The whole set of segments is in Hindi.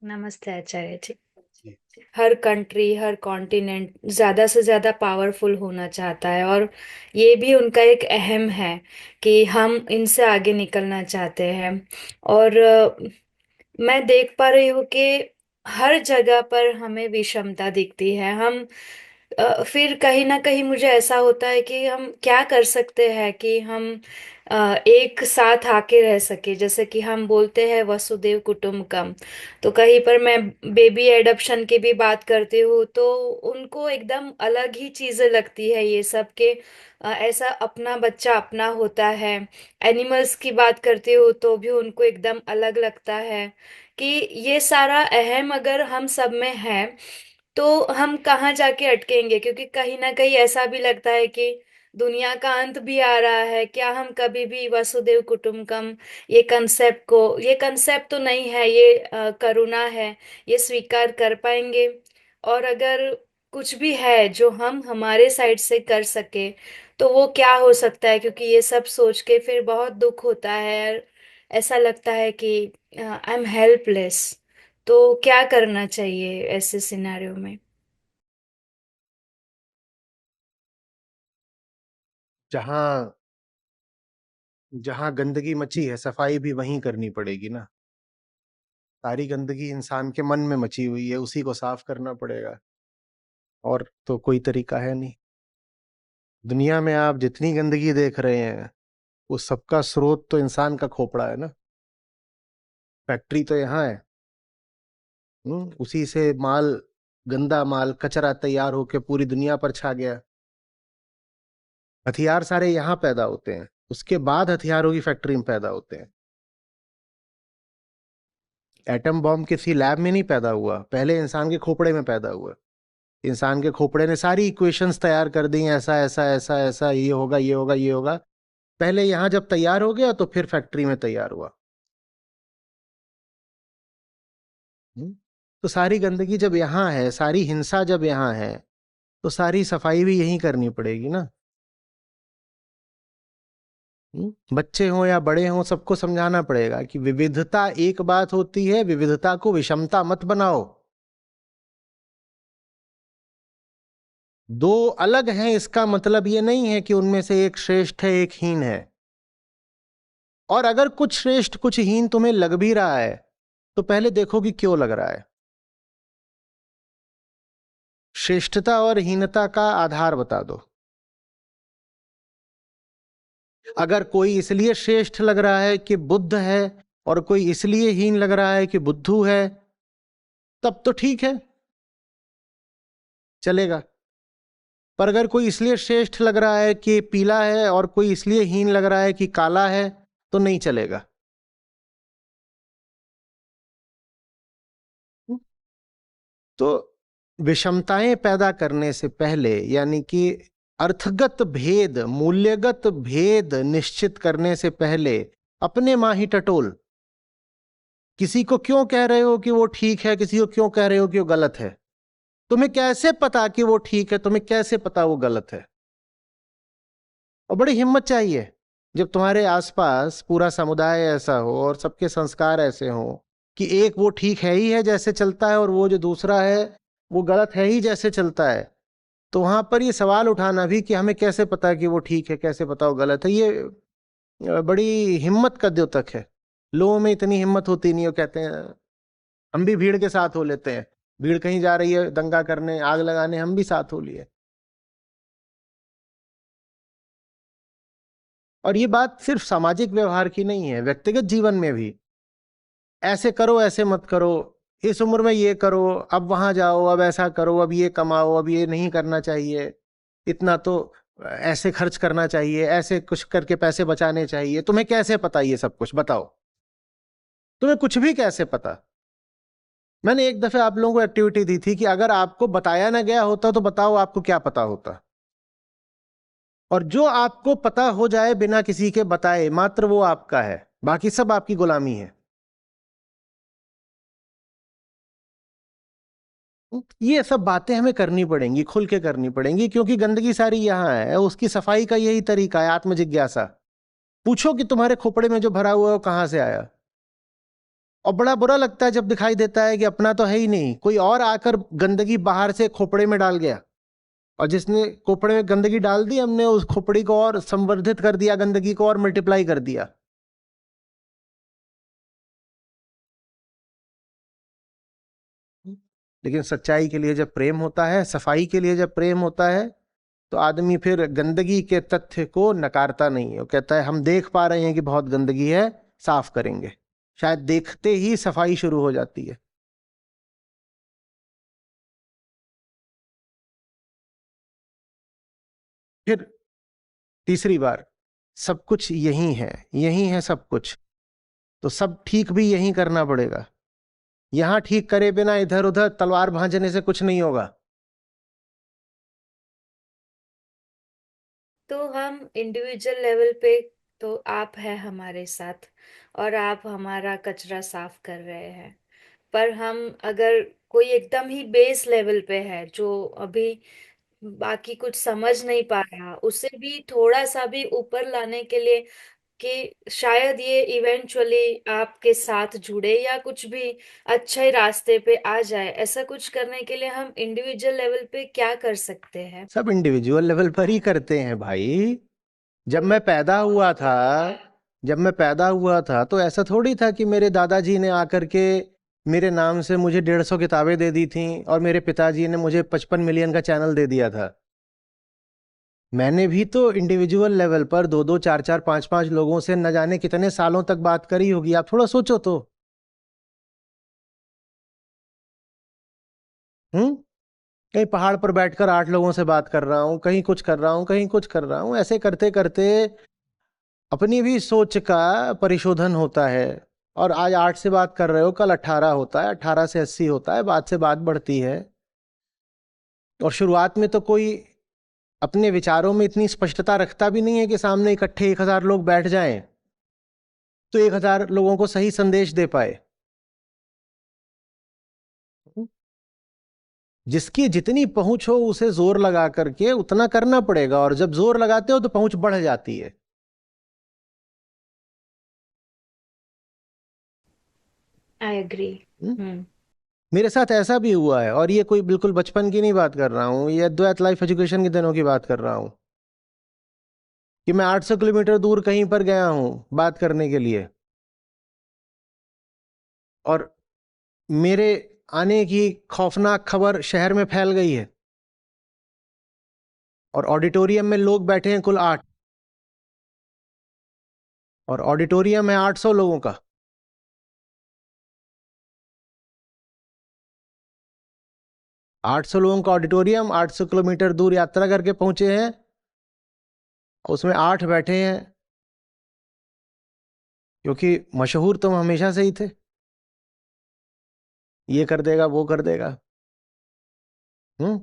नमस्ते आचार्य जी। जी। हर कंट्री, हर कॉन्टिनेंट ज्यादा से ज्यादा पावरफुल होना चाहता है, और ये भी उनका एक अहम है कि हम इनसे आगे निकलना चाहते हैं। और मैं देख पा रही हूँ कि हर जगह पर हमें विषमता दिखती है। हम फिर कहीं ना कहीं मुझे ऐसा होता है कि हम क्या कर सकते हैं कि हम एक साथ आके रह सके। जैसे कि हम बोलते हैं वसुदेव कुटुंबकम, तो कहीं पर मैं बेबी एडॉप्शन की भी बात करती हूँ तो उनको एकदम अलग ही चीजें लगती है ये सब के। ऐसा अपना बच्चा अपना होता है। एनिमल्स की बात करती हूँ तो भी उनको एकदम अलग लगता है कि ये सारा अहम अगर हम सब में है तो हम कहाँ जाके अटकेंगे। क्योंकि कहीं ना कहीं ऐसा भी लगता है कि दुनिया का अंत भी आ रहा है। क्या हम कभी भी वसुदेव कुटुंबकम ये कंसेप्ट तो नहीं है, ये करुणा है, ये स्वीकार कर पाएंगे? और अगर कुछ भी है जो हम हमारे साइड से कर सके तो वो क्या हो सकता है? क्योंकि ये सब सोच के फिर बहुत दुख होता है। ऐसा लगता है कि आई एम हेल्पलेस। तो क्या करना चाहिए ऐसे सिनेरियो में? जहाँ जहाँ गंदगी मची है, सफाई भी वहीं करनी पड़ेगी ना। सारी गंदगी इंसान के मन में मची हुई है, उसी को साफ करना पड़ेगा। और तो कोई तरीका है नहीं। दुनिया में आप जितनी गंदगी देख रहे हैं, वो सबका स्रोत तो इंसान का खोपड़ा है ना। फैक्ट्री तो यहाँ है। उसी से माल, गंदा माल, कचरा तैयार होके पूरी दुनिया पर छा गया। हथियार सारे यहाँ पैदा होते हैं, उसके बाद हथियारों की फैक्ट्री में पैदा होते हैं। एटम बॉम्ब किसी लैब में नहीं पैदा हुआ, पहले इंसान के खोपड़े में पैदा हुआ। इंसान के खोपड़े ने सारी इक्वेशंस तैयार कर दी, ऐसा ऐसा ऐसा ऐसा, ये होगा ये होगा ये होगा। पहले यहां जब तैयार हो गया तो फिर फैक्ट्री में तैयार हुआ। हम्म? तो सारी गंदगी जब यहाँ है, सारी हिंसा जब यहाँ है, तो सारी सफाई भी यहीं करनी पड़ेगी ना। बच्चे हों या बड़े हों, सबको समझाना पड़ेगा कि विविधता एक बात होती है, विविधता को विषमता मत बनाओ। दो अलग हैं, इसका मतलब ये नहीं है कि उनमें से एक श्रेष्ठ है एक हीन है। और अगर कुछ श्रेष्ठ कुछ हीन तुम्हें लग भी रहा है, तो पहले देखो कि क्यों लग रहा है। श्रेष्ठता और हीनता का आधार बता दो। अगर कोई इसलिए श्रेष्ठ लग रहा है कि बुद्ध है, और कोई इसलिए हीन लग रहा है कि बुद्धू है, तब तो ठीक है, चलेगा। पर अगर कोई इसलिए श्रेष्ठ लग रहा है कि पीला है, और कोई इसलिए हीन लग रहा है कि काला है, तो नहीं चलेगा। तो विषमताएं पैदा करने से पहले, यानी कि अर्थगत भेद, मूल्यगत भेद निश्चित करने से पहले, अपने माही टटोल। किसी को क्यों कह रहे हो कि वो ठीक है, किसी को क्यों कह रहे हो कि वो गलत है? तुम्हें कैसे पता कि वो ठीक है? तुम्हें कैसे पता वो गलत है? और बड़ी हिम्मत चाहिए जब तुम्हारे आसपास पूरा समुदाय ऐसा हो और सबके संस्कार ऐसे हो कि एक वो ठीक है ही है जैसे चलता है, और वो जो दूसरा है वो गलत है ही जैसे चलता है। तो वहां पर ये सवाल उठाना भी कि हमें कैसे पता कि वो ठीक है, कैसे पता वो गलत है, ये बड़ी हिम्मत का द्योतक है। लोगों में इतनी हिम्मत होती नहीं, वो कहते हैं हम भी भीड़ के साथ हो लेते हैं। भीड़ कहीं जा रही है दंगा करने, आग लगाने, हम भी साथ हो लिए। और ये बात सिर्फ सामाजिक व्यवहार की नहीं है, व्यक्तिगत जीवन में भी। ऐसे करो, ऐसे मत करो, इस उम्र में ये करो, अब वहां जाओ, अब ऐसा करो, अब ये कमाओ, अब ये नहीं करना चाहिए, इतना तो ऐसे खर्च करना चाहिए, ऐसे कुछ करके पैसे बचाने चाहिए। तुम्हें कैसे पता ये सब कुछ? बताओ। तुम्हें कुछ भी कैसे पता? मैंने एक दफे आप लोगों को एक्टिविटी दी थी कि अगर आपको बताया ना गया होता तो बताओ आपको क्या पता होता। और जो आपको पता हो जाए बिना किसी के बताए, मात्र वो आपका है, बाकी सब आपकी गुलामी है। ये सब बातें हमें करनी पड़ेंगी, खुल के करनी पड़ेंगी, क्योंकि गंदगी सारी यहाँ है। उसकी सफाई का यही तरीका है, आत्मजिज्ञासा। पूछो कि तुम्हारे खोपड़े में जो भरा हुआ है वो कहां से आया। और बड़ा बुरा लगता है जब दिखाई देता है कि अपना तो है ही नहीं, कोई और आकर गंदगी बाहर से खोपड़े में डाल गया, और जिसने खोपड़े में गंदगी डाल दी, हमने उस खोपड़ी को और संवर्धित कर दिया, गंदगी को और मल्टीप्लाई कर दिया। लेकिन सच्चाई के लिए जब प्रेम होता है, सफाई के लिए जब प्रेम होता है, तो आदमी फिर गंदगी के तथ्य को नकारता नहीं है। वो कहता है हम देख पा रहे हैं कि बहुत गंदगी है, साफ करेंगे। शायद देखते ही सफाई शुरू हो जाती है। फिर तीसरी बार, सब कुछ यही है, यही है सब कुछ, तो सब ठीक भी यही करना पड़ेगा। यहां ठीक करे बिना इधर उधर तलवार भांजने से कुछ नहीं होगा। तो हम इंडिविजुअल लेवल पे, तो आप है हमारे साथ और आप हमारा कचरा साफ कर रहे हैं। पर हम अगर कोई एकदम ही बेस लेवल पे है जो अभी बाकी कुछ समझ नहीं पा रहा, उसे भी थोड़ा सा भी ऊपर लाने के लिए कि शायद ये इवेंचुअली आपके साथ जुड़े या कुछ भी अच्छे रास्ते पे आ जाए, ऐसा कुछ करने के लिए हम इंडिविजुअल लेवल पे क्या कर सकते हैं? सब इंडिविजुअल लेवल पर ही करते हैं भाई। जब मैं पैदा हुआ था, जब मैं पैदा हुआ था तो ऐसा थोड़ी था कि मेरे दादाजी ने आकर के मेरे नाम से मुझे 150 किताबें दे दी थीं, और मेरे पिताजी ने मुझे 55 मिलियन का चैनल दे दिया था। मैंने भी तो इंडिविजुअल लेवल पर दो दो चार चार पांच पांच लोगों से न जाने कितने सालों तक बात करी होगी। आप थोड़ा सोचो तो। हम्म। कहीं पहाड़ पर बैठकर 8 लोगों से बात कर रहा हूँ, कहीं कुछ कर रहा हूँ, कहीं कुछ कर रहा हूँ, ऐसे करते करते अपनी भी सोच का परिशोधन होता है। और आज 8 से बात कर रहे हो, कल 18 होता है, 18 से 80 होता है, बात से बात बढ़ती है। और शुरुआत में तो कोई अपने विचारों में इतनी स्पष्टता रखता भी नहीं है कि सामने इकट्ठे 1000 लोग बैठ जाएं तो 1000 लोगों को सही संदेश दे पाए। जिसकी जितनी पहुंच हो उसे जोर लगा करके उतना करना पड़ेगा, और जब जोर लगाते हो तो पहुंच बढ़ जाती है। I agree. हम्म? हम्म। मेरे साथ ऐसा भी हुआ है, और ये कोई बिल्कुल बचपन की नहीं बात कर रहा हूँ, ये अद्वैत लाइफ एजुकेशन के दिनों की बात कर रहा हूँ, कि मैं 800 किलोमीटर दूर कहीं पर गया हूँ बात करने के लिए, और मेरे आने की खौफनाक खबर शहर में फैल गई है, और ऑडिटोरियम में लोग बैठे हैं कुल 8, और ऑडिटोरियम है 800 लोगों का। 800 लोगों का ऑडिटोरियम, 800 किलोमीटर दूर यात्रा करके पहुंचे हैं, उसमें 8 बैठे हैं, क्योंकि मशहूर तुम हमेशा से ही थे, ये कर देगा वो कर देगा। हम्म।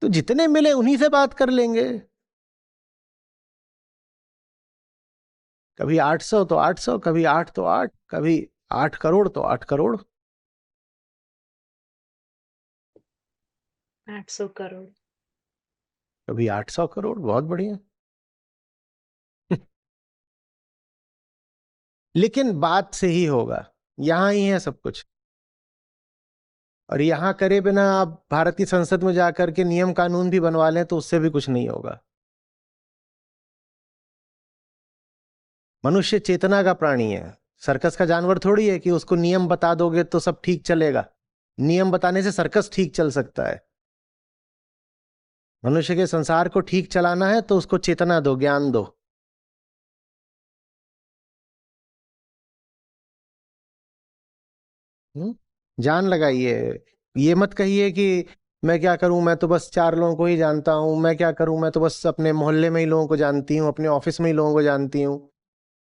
तो जितने मिले उन्हीं से बात कर लेंगे। कभी 800 तो 800, कभी 8 तो 8, कभी 8 करोड़ तो 8 करोड़। 800 करोड़। कभी 800 करोड़, बहुत बढ़िया। लेकिन बात से ही होगा, यहां ही है सब कुछ। और यहां करे बिना आप भारत की संसद में जाकर के नियम कानून भी बनवा लें तो उससे भी कुछ नहीं होगा। मनुष्य चेतना का प्राणी है, सर्कस का जानवर थोड़ी है कि उसको नियम बता दोगे तो सब ठीक चलेगा। नियम बताने से सर्कस ठीक चल सकता है। मनुष्य के संसार को ठीक चलाना है तो उसको चेतना दो, ज्ञान दो। हम्म? जान लगाइए। ये मत कहिए कि मैं क्या करूं, मैं तो बस 4 लोगों को ही जानता हूं, मैं क्या करूं, मैं तो बस अपने मोहल्ले में ही लोगों को जानती हूं, अपने ऑफिस में ही लोगों को जानती हूं।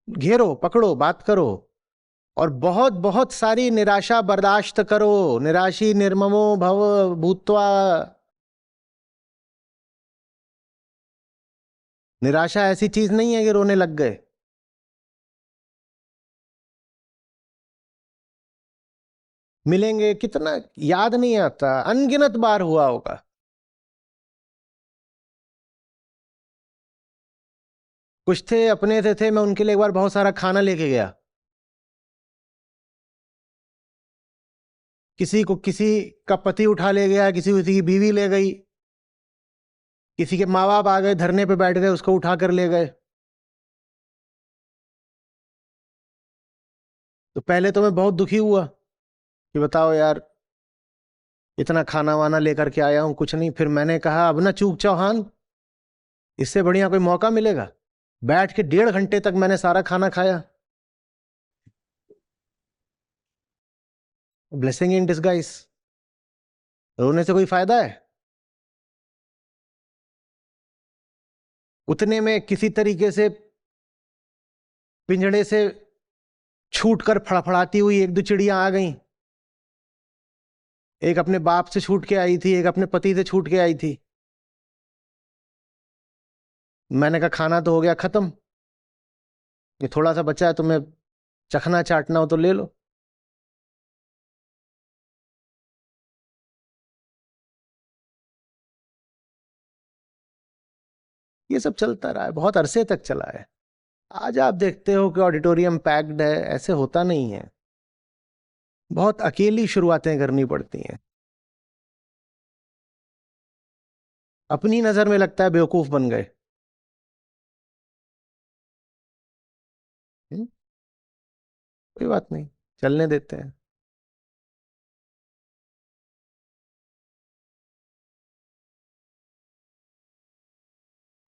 घेरो, पकड़ो, बात करो, और बहुत बहुत सारी निराशा बर्दाश्त करो। निराशी निर्ममो भव भूत्वा। निराशा ऐसी चीज नहीं है कि रोने लग गए। मिलेंगे कितना, याद नहीं आता, अनगिनत बार हुआ होगा। कुछ थे अपने थे मैं उनके लिए एक बार बहुत सारा खाना लेके गया। किसी को किसी का पति उठा ले गया, किसी किसी की बीवी ले गई, किसी के माँ बाप आ गए धरने पे बैठ गए, उसको उठा कर ले गए। तो पहले तो मैं बहुत दुखी हुआ कि बताओ यार, इतना खाना वाना लेकर के आया हूं, कुछ नहीं। फिर मैंने कहा अब ना चूक चौहान, इससे बढ़िया कोई मौका मिलेगा। बैठ के 1.5 घंटे तक मैंने सारा खाना खाया। Blessing in disguise. रोने से कोई फायदा है? उतने में किसी तरीके से पिंजड़े से छूट कर फड़फड़ाती हुई एक दो चिड़ियां आ गईं। एक अपने बाप से छूट के आई थी, एक अपने पति से छूट के आई थी। मैंने कहा खाना तो हो गया खत्म, ये थोड़ा सा बचा है, तुम्हें चखना चाटना हो तो ले लो। ये सब चलता रहा है, बहुत अरसे तक चला है। आज आप देखते हो कि ऑडिटोरियम पैक्ड है, ऐसे होता नहीं है। बहुत अकेली शुरुआतें करनी पड़ती हैं। अपनी नजर में लगता है बेवकूफ बन गए। हम्म, कोई बात नहीं, चलने देते हैं।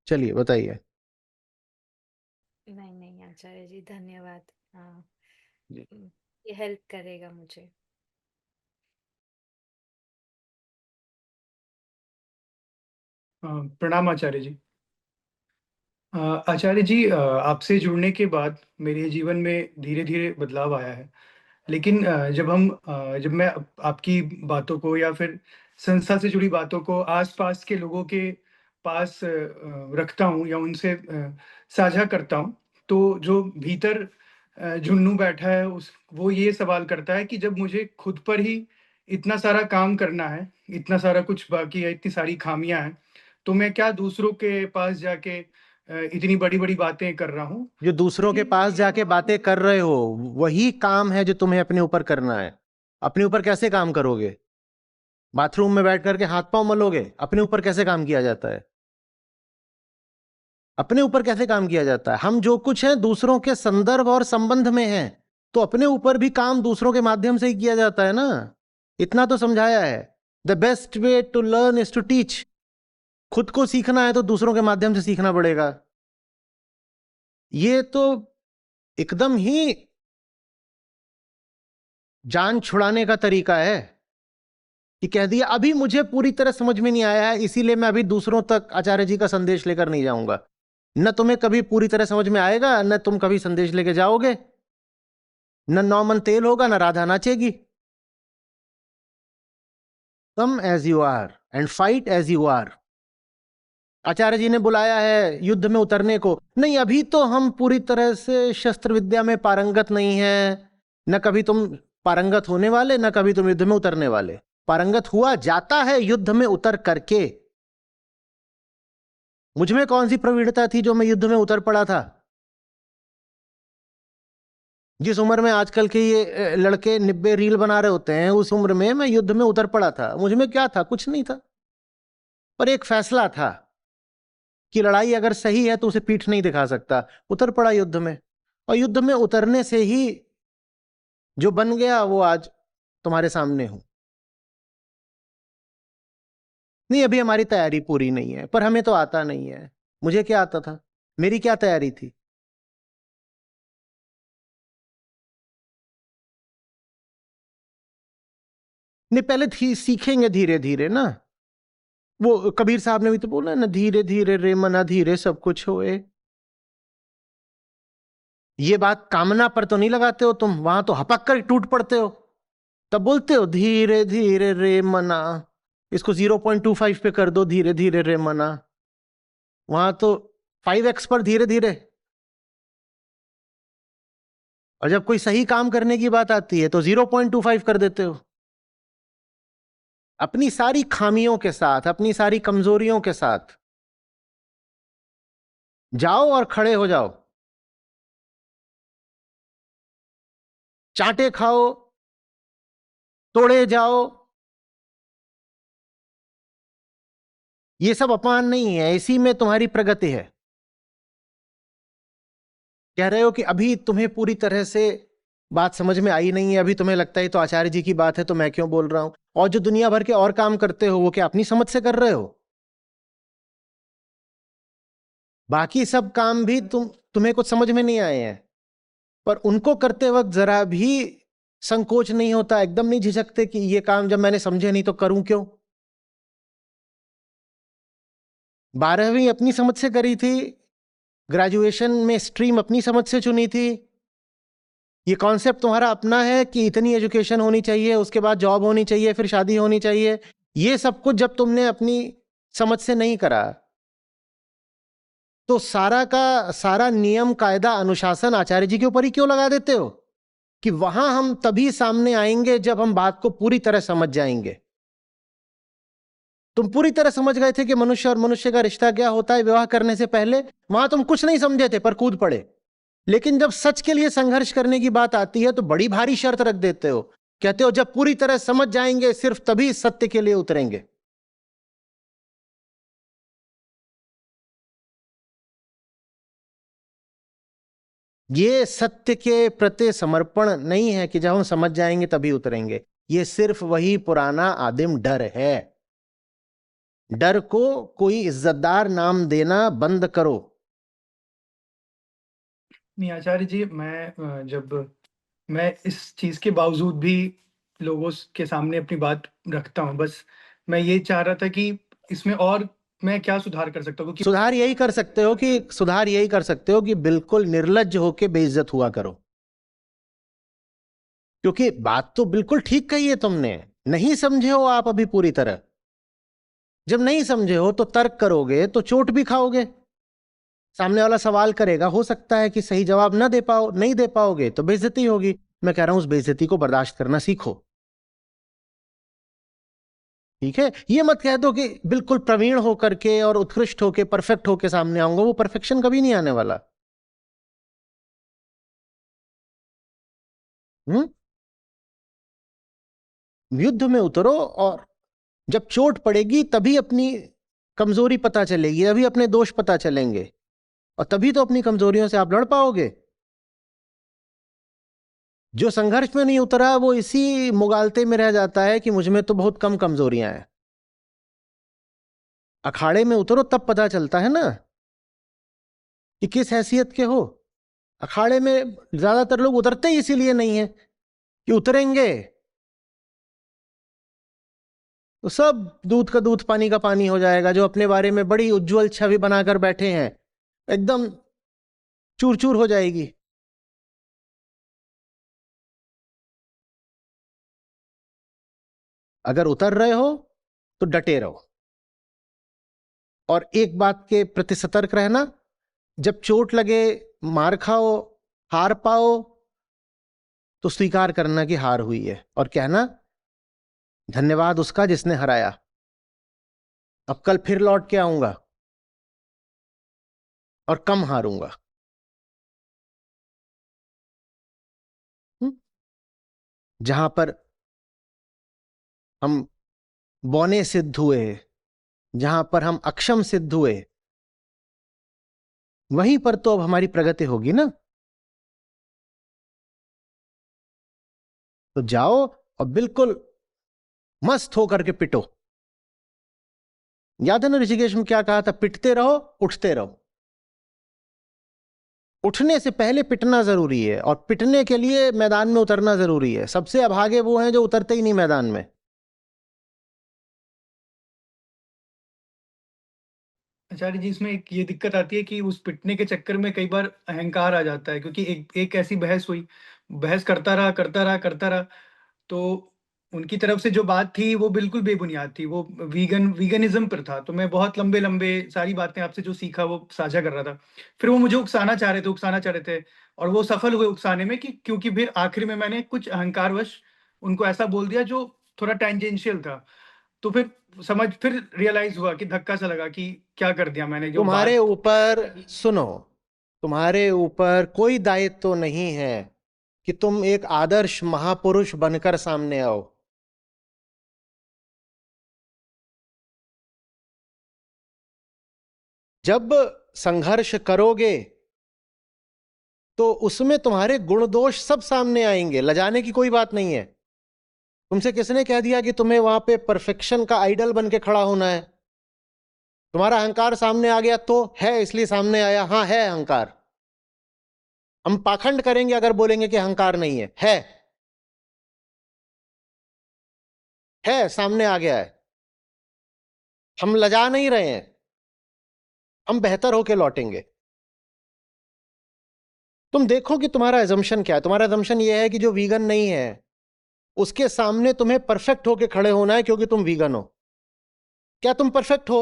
चलिए बताइए। नहीं नहीं आचार्य जी, धन्यवाद। हाँ, जी। ये हेल्प करेगा मुझे। प्रणाम आचार्य जी। आचार्य जी, आपसे जुड़ने के बाद मेरे जीवन में धीरे धीरे बदलाव आया है। लेकिन जब मैं आपकी बातों को या फिर संस्था से जुड़ी बातों को आसपास के लोगों के पास रखता हूँ या उनसे साझा करता हूँ, तो जो भीतर जुन्नू बैठा है उस वो ये सवाल करता है कि जब मुझे खुद पर ही इतना सारा काम करना है, इतना सारा कुछ बाकी है, इतनी सारी खामियां हैं, तो मैं क्या दूसरों के पास जाके इतनी बड़ी बड़ी बातें कर रहा हूँ। जो दूसरों के पास जाके बातें कर रहे हो, वही काम है जो तुम्हें अपने ऊपर करना है। अपने ऊपर कैसे काम करोगे? बाथरूम में बैठ करके हाथ पांव मलोगे? अपने ऊपर कैसे काम किया जाता है? अपने ऊपर कैसे काम किया जाता है? हम जो कुछ है दूसरों के संदर्भ और संबंध में है, तो अपने ऊपर भी काम दूसरों के माध्यम से ही किया जाता है ना। इतना तो समझाया है। The best way to learn is to teach. खुद को सीखना है तो दूसरों के माध्यम से सीखना पड़ेगा। ये तो एकदम ही जान छुड़ाने का तरीका है कि कह दिया अभी मुझे पूरी तरह समझ में नहीं आया है, इसीलिए मैं अभी दूसरों तक आचार्य जी का संदेश लेकर नहीं जाऊंगा। न तुम्हें कभी पूरी तरह समझ में आएगा, न तुम कभी संदेश लेके जाओगे, न नौमन तेल होगा, न राधा नाचेगी। Come as you are and fight as you are. Acharya ji ने बुलाया है युद्ध में उतरने को, नहीं अभी तो हम पूरी तरह से शस्त्र विद्या में पारंगत नहीं है। न कभी तुम पारंगत होने वाले, न कभी तुम युद्ध में उतरने वाले। पारंगत हुआ जाता है युद्ध में उतर करके। मुझमें कौन सी प्रवीणता थी जो मैं युद्ध में उतर पड़ा था? जिस उम्र में आजकल के ये लड़के निब्बे रील बना रहे होते हैं, उस उम्र में मैं युद्ध में उतर पड़ा था। मुझमें क्या था? कुछ नहीं था। पर एक फैसला था कि लड़ाई अगर सही है तो उसे पीठ नहीं दिखा सकता। उतर पड़ा युद्ध में, और युद्ध में उतरने से ही जो बन गया वो आज तुम्हारे सामने हूं। नहीं, अभी हमारी तैयारी पूरी नहीं है, पर हमें तो आता नहीं है। मुझे क्या आता था? मेरी क्या तैयारी थी? नहीं, पहले सीखेंगे धीरे धीरे ना। वो कबीर साहब ने भी तो बोला ना, धीरे धीरे रे मना धीरे सब कुछ होए। ये बात कामना पर तो नहीं लगाते हो तुम, वहां तो हपक कर टूट पड़ते हो। तब बोलते हो धीरे धीरे रे मना, इसको 0.25 पे कर दो, धीरे धीरे रे मना। वहां तो 5x पर धीरे धीरे। और जब कोई सही काम करने की बात आती है तो 0.25 कर देते हो। अपनी सारी खामियों के साथ, अपनी सारी कमजोरियों के साथ। जाओ और खड़े हो जाओ, चांटे खाओ, तोड़े जाओ, ये सब अपमान नहीं है, इसी में तुम्हारी प्रगति है। कह रहे हो कि अभी तुम्हें पूरी तरह से बात समझ में आई नहीं है, अभी तुम्हें लगता है तो आचार्य जी की बात है तो मैं क्यों बोल रहा हूं, और जो दुनिया भर के और काम करते हो वो क्या अपनी समझ से कर रहे हो? बाकी सब काम भी तुम्हें कुछ समझ में नहीं आए हैं, पर उनको करते वक्त जरा भी संकोच नहीं होता, एकदम नहीं झिझकते कि ये काम जब मैंने समझे नहीं तो करूं क्यों? 12वीं अपनी समझ से करी थी, ग्रेजुएशन में स्ट्रीम अपनी समझ से चुनी थी, ये कॉन्सेप्ट तुम्हारा अपना है कि इतनी एजुकेशन होनी चाहिए, उसके बाद जॉब होनी चाहिए, फिर शादी होनी चाहिए, ये सब कुछ जब तुमने अपनी समझ से नहीं करा तो सारा का सारा नियम कायदा अनुशासन आचार्य जी के ऊपर ही क्यों लगा देते हो कि वहां हम तभी सामने आएंगे जब हम बात को पूरी तरह समझ जाएंगे? तुम पूरी तरह समझ गए थे कि मनुष्य और मनुष्य का रिश्ता क्या होता है विवाह करने से पहले, वहां तुम कुछ नहीं समझे थे पर कूद पड़े। लेकिन जब सच के लिए संघर्ष करने की बात आती है तो बड़ी भारी शर्त रख देते हो, कहते हो जब पूरी तरह समझ जाएंगे सिर्फ तभी सत्य के लिए उतरेंगे। ये सत्य के प्रति समर्पण नहीं है कि जब हम समझ जाएंगे तभी उतरेंगे, ये सिर्फ वही पुराना आदिम डर है। डर को कोई इज्जतदार नाम देना बंद करो। नहीं आचार्य जी, जब मैं इस चीज के बावजूद भी लोगों के सामने अपनी बात रखता हूँ, बस मैं ये चाह रहा था कि इसमें और मैं क्या सुधार कर सकता हूँ कि सुधार यही कर सकते हो कि बिल्कुल निर्लज्ज होके बेइज्जत हुआ करो, क्योंकि बात तो बिल्कुल ठीक कही है तुमने, नहीं समझे हो आप अभी पूरी तरह। जब नहीं समझे हो तो तर्क करोगे तो चोट भी खाओगे, सामने वाला सवाल करेगा, हो सकता है कि सही जवाब ना दे पाओ, नहीं दे पाओगे तो बेइज्जती होगी। मैं कह रहा हूं उस बेइज्जती को बर्दाश्त करना सीखो। ठीक है, ये मत कह दो कि बिल्कुल प्रवीण होकर के और उत्कृष्ट होके परफेक्ट होके सामने आऊंगा, वो परफेक्शन कभी नहीं आने वाला। हम्म युद्ध में उतरो और जब चोट पड़ेगी तभी अपनी कमजोरी पता चलेगी, तभी अपने दोष पता चलेंगे, और तभी तो अपनी कमजोरियों से आप लड़ पाओगे। जो संघर्ष में नहीं उतरा वो इसी मुगालते में रह जाता है कि मुझ में तो बहुत कम कमजोरियां हैं। अखाड़े में उतरो तब पता चलता है ना कि किस हैसियत के हो। अखाड़े में ज्यादातर लोग उतरते ही इसीलिए नहीं है कि उतरेंगे तो सब दूध का दूध पानी का पानी हो जाएगा। जो अपने बारे में बड़ी उज्जवल छवि बनाकर बैठे हैं एकदम चूर चूर हो जाएगी। अगर उतर रहे हो तो डटे रहो, और एक बात के प्रति सतर्क रहना, जब चोट लगे, मार खाओ, हार पाओ, तो स्वीकार करना कि हार हुई है और कहना धन्यवाद उसका जिसने हराया, अब कल फिर लौट के आऊंगा और कम हारूंगा। हम्म? जहां पर हम बौने सिद्ध हुए, जहां पर हम अक्षम सिद्ध हुए, वहीं पर तो अब हमारी प्रगति होगी ना। तो जाओ और बिल्कुल मस्त होकर के पिटो। याद है ना ऋषिकेश में क्या कहा था? पिटते रहो, उठते रहो। उठने से पहले पिटना जरूरी है और पिटने के लिए मैदान में उतरना जरूरी है। सबसे अभागे वो हैं जो उतरते ही नहीं मैदान में। आचार्य जी, इसमें एक ये दिक्कत आती है कि उस पिटने के चक्कर में कई बार अहंकार आ जाता है, क्योंकि एक एक ऐसी बहस हुई, बहस करता रहा करता रहा करता रहा, तो उनकी तरफ से जो बात थी वो बिल्कुल बेबुनियाद थी, वो वीगनिज्म पर था। तो मैं बहुत लंबे लंबे सारी बातें आपसे जो सीखा वो साझा कर रहा था। फिर वो मुझे उकसाना चाह रहे थे, और वो सफल हुए उकसाने में, कि क्योंकि फिर आखिर में मैंने कुछ अहंकारवश उनको ऐसा बोल दिया जो थोड़ा टेंजेंशियल था। तो फिर समझ फिर रियलाइज हुआ कि धक्का सा लगा कि क्या कर दिया मैंने, जो तुम्हारे बात। ऊपर, सुनो, तुम्हारे ऊपर कोई दायित्व तो नहीं है कि तुम एक आदर्श महापुरुष बनकर सामने आओ। जब संघर्ष करोगे तो उसमें तुम्हारे गुण दोष सब सामने आएंगे, लजाने की कोई बात नहीं है। तुमसे किसने कह दिया कि तुम्हें वहां पे परफेक्शन का आइडल बन के खड़ा होना है? तुम्हारा अहंकार सामने आ गया तो है, इसलिए सामने आया। हाँ, है अहंकार। हम पाखंड करेंगे अगर बोलेंगे कि अहंकार नहीं है। है, सामने आ गया है। हम लजा नहीं रहे हैं, हम बेहतर होके लौटेंगे। तुम देखो कि तुम्हारा एजम्पशन क्या है। तुम्हारा एजम्पशन यह है कि जो वीगन नहीं है उसके सामने तुम्हें परफेक्ट होके खड़े होना है क्योंकि तुम वीगन हो। क्या तुम परफेक्ट हो?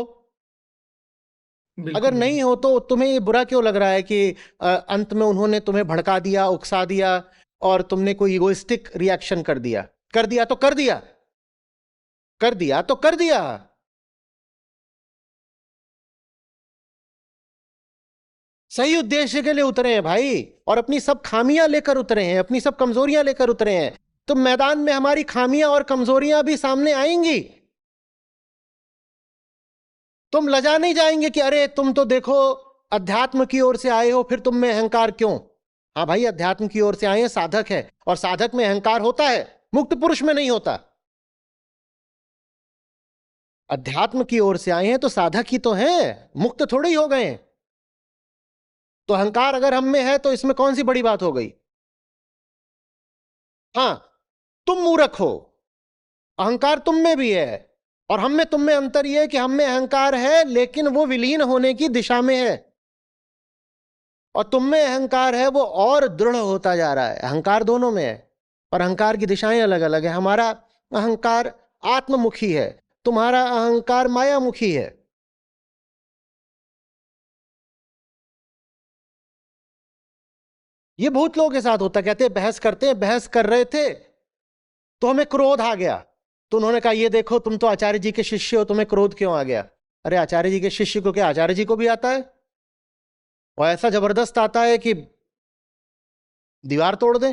बिल्कुल अगर नहीं। नहीं हो तो तुम्हें ये बुरा क्यों लग रहा है कि अंत में उन्होंने तुम्हें भड़का दिया, उकसा दिया और तुमने कोई इगोइस्टिक रिएक्शन कर दिया? कर दिया तो कर दिया, कर दिया तो कर दिया। सही उद्देश्य के लिए उतरे हैं भाई, और अपनी सब खामियां लेकर उतरे हैं, अपनी सब कमजोरियां लेकर उतरे हैं। तो मैदान में हमारी खामियां और कमजोरियां भी सामने आएंगी। तुम लजा नहीं जाएंगे कि अरे तुम तो देखो अध्यात्म की ओर से आए हो, फिर तुम में अहंकार क्यों? हाँ भाई, अध्यात्म की ओर से आए हैं, साधक है, और साधक में अहंकार होता है, मुक्त पुरुष में नहीं होता। अध्यात्म की ओर से आए हैं तो साधक ही तो हैं, मुक्त थोड़े ही हो गए हैं। तो अहंकार अगर हम में है तो इसमें कौन सी बड़ी बात हो गई? हाँ, तुम मूर्ख हो, अहंकार तुम में भी है, और हम में तुम में अंतर यह है कि हम में अहंकार है लेकिन वो विलीन होने की दिशा में है, और तुम में अहंकार है वो और दृढ़ होता जा रहा है। अहंकार दोनों में है, पर अहंकार की दिशाएं अलग अलग है। हमारा अहंकार आत्ममुखी है, तुम्हारा अहंकार मायामुखी है। ये बहुत लोगों के साथ होता, कहते हैं बहस करते हैं, बहस कर रहे थे तो हमें क्रोध आ गया, तो उन्होंने कहा ये देखो तुम तो आचार्य जी के शिष्य हो, तुम्हें क्रोध क्यों आ गया? अरे आचार्य जी के शिष्य को क्या आचार्य जी को भी आता है? और ऐसा जबरदस्त आता है कि दीवार तोड़ दे।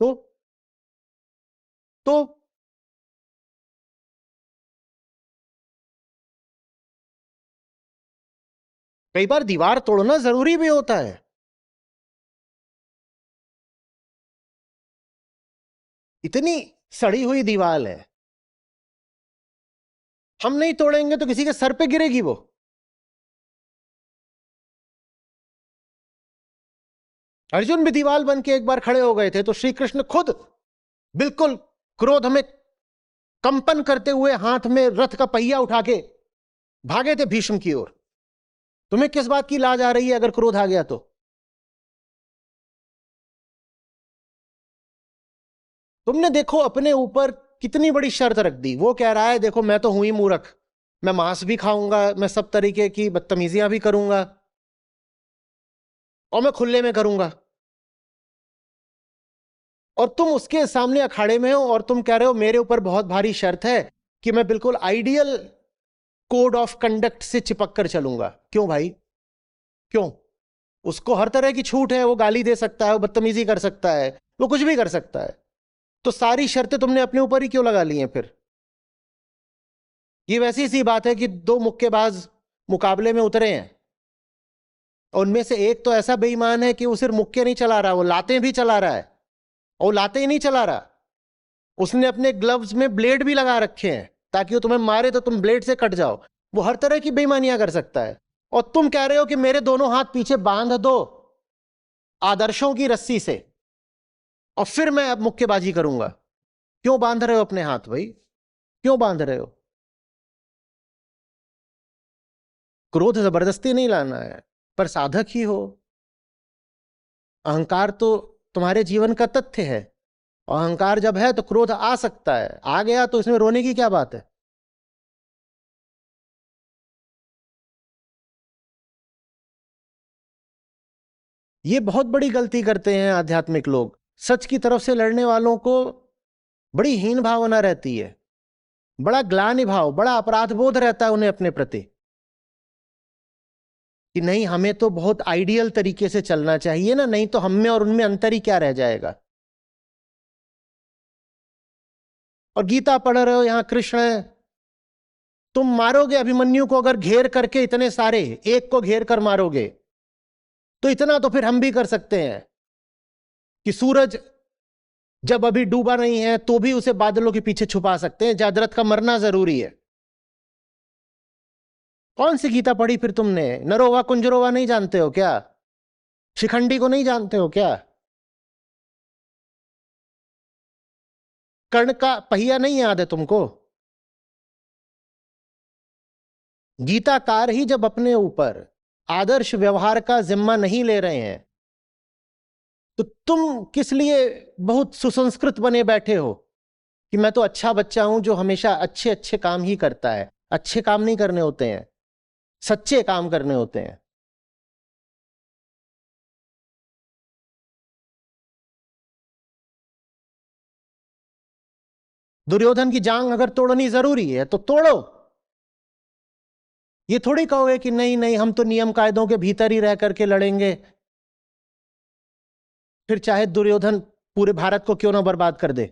तो तो कई बार दीवार तोड़ना जरूरी भी होता है। इतनी सड़ी हुई दीवार है, हम नहीं तोड़ेंगे तो किसी के सर पे गिरेगी वो। अर्जुन भी दीवार बन के एक बार खड़े हो गए थे तो श्री कृष्ण खुद बिल्कुल क्रोध में कंपन करते हुए हाथ में रथ का पहिया उठा के भागे थे भीष्म की ओर। तुम्हें किस बात की लाज आ रही है अगर क्रोध आ गया तो? तुमने देखो अपने ऊपर कितनी बड़ी शर्त रख दी। वो कह रहा है देखो मैं तो हूं ही मूर्ख, मैं मांस भी खाऊंगा, मैं सब तरीके की बदतमीजियां भी करूंगा, और मैं खुले में करूंगा, और तुम उसके सामने अखाड़े में हो और तुम कह रहे हो मेरे ऊपर बहुत भारी शर्त है कि मैं बिल्कुल आइडियल कोड ऑफ कंडक्ट से चिपक कर चलूंगा। क्यों भाई, क्यों? उसको हर तरह की छूट है, वो गाली दे सकता है, वो बदतमीजी कर सकता है, वो कुछ भी कर सकता है। तो सारी शर्तें तुमने अपने ऊपर ही क्यों लगा ली हैं फिर? ये वैसी सी बात है कि दो मुक्केबाज मुकाबले में उतरे हैं, और उनमें से एक तो ऐसा बेईमान है कि वो सिर्फ मुक्के नहीं चला रहा, वो लातें भी चला रहा है। और वो लातें ही नहीं चला रहा, उसने अपने ग्लव्स में ब्लेड भी लगा रखे हैं ताकि वो तुम्हें मारे तो तुम ब्लेड से कट जाओ। वो हर तरह की बेईमानियां कर सकता है, और तुम कह रहे हो कि मेरे दोनों हाथ पीछे बांध दो आदर्शों की रस्सी से और फिर मैं अब मुक्केबाजी करूंगा। क्यों बांध रहे हो अपने हाथ भाई, क्यों बांध रहे हो? क्रोध जबरदस्ती नहीं लाना है, पर साधक ही हो। अहंकार तो तुम्हारे जीवन का तथ्य है, और अहंकार जब है तो क्रोध आ सकता है, आ गया तो इसमें रोने की क्या बात है? ये बहुत बड़ी गलती करते हैं आध्यात्मिक लोग। सच की तरफ से लड़ने वालों को बड़ी हीन भावना रहती है, बड़ा ग्लानि भाव, बड़ा अपराध बोध रहता है उन्हें अपने प्रति कि नहीं, हमें तो बहुत आइडियल तरीके से चलना चाहिए ना, नहीं तो हम में और उनमें अंतर ही क्या रह जाएगा। और गीता पढ़ रहे हो, यहां कृष्ण है, तुम मारोगे अभिमन्यु को अगर घेर करके, इतने सारे एक को घेर कर मारोगे, तो इतना तो फिर हम भी कर सकते हैं कि सूरज जब अभी डूबा नहीं है तो भी उसे बादलों के पीछे छुपा सकते हैं। जयद्रथ का मरना जरूरी है। कौन सी गीता पढ़ी फिर तुमने? नरोवा कुंजरोवा नहीं जानते हो क्या? शिखंडी को नहीं जानते हो क्या? कर्ण का पहिया नहीं याद है तुमको? गीताकार ही जब अपने ऊपर आदर्श व्यवहार का जिम्मा नहीं ले रहे हैं, तो तुम किस लिए बहुत सुसंस्कृत बने बैठे हो कि मैं तो अच्छा बच्चा हूं जो हमेशा अच्छे अच्छे काम ही करता है? अच्छे काम नहीं करने होते हैं, सच्चे काम करने होते हैं। दुर्योधन की जांग अगर तोड़नी जरूरी है तो तोड़ो। ये थोड़ी कहोगे कि नहीं नहीं, हम तो नियम कायदों के भीतर ही रह करके लड़ेंगे, फिर चाहे दुर्योधन पूरे भारत को क्यों ना बर्बाद कर दे।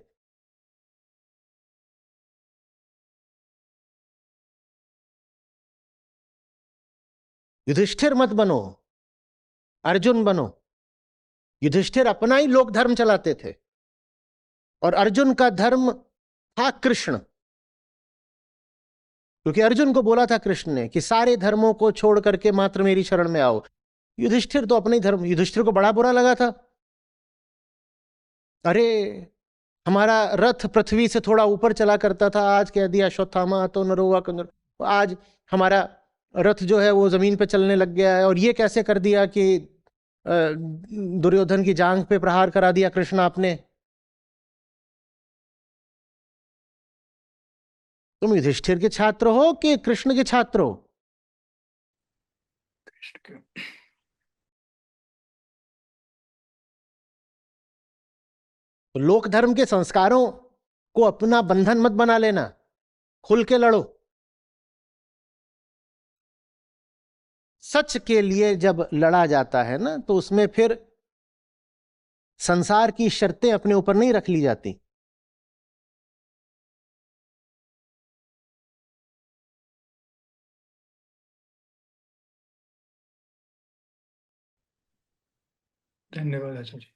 युधिष्ठिर मत बनो, अर्जुन बनो। युधिष्ठिर अपना ही लोक धर्म चलाते थे और अर्जुन का धर्म था कृष्ण, क्योंकि अर्जुन को बोला था कृष्ण ने कि सारे धर्मों को छोड़ करके मात्र मेरी शरण में आओ। युधिष्ठिर तो अपने ही धर्म, युधिष्ठिर को बड़ा बुरा लगा था। अरे, हमारा रथ पृथ्वी से थोड़ा ऊपर चला करता था, आज कह दिया अश्वत्थामा तो नरोवा कंदर, आज हमारा रथ जो है वो जमीन पे चलने लग गया है। और ये कैसे कर दिया कि दुर्योधन की जांघ पे प्रहार करा दिया कृष्ण आपने। तुम युधिष्ठिर के छात्र हो कि कृष्ण के छात्र हो? कृष्ण के। तो लोक धर्म के संस्कारों को अपना बंधन मत बना लेना, खुल के लड़ो। सच के लिए जब लड़ा जाता है ना, तो उसमें फिर संसार की शर्तें अपने ऊपर नहीं रख ली जाती। धन्यवाद आचार्य जी।